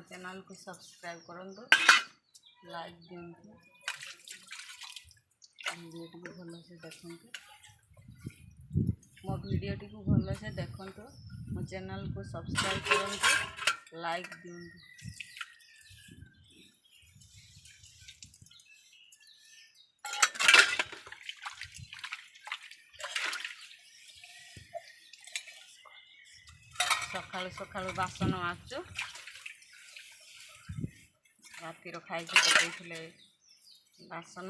Channel को subscribe करंतु, like दिंतु, video T भल से देखु, मो वीडियो टी भल से देखु, मो चैनल को सब्सक्राइब करंतु, लाइक दिंतु। सकाळु सकाळु बासन माजु, रातिर खाई पकईले बासन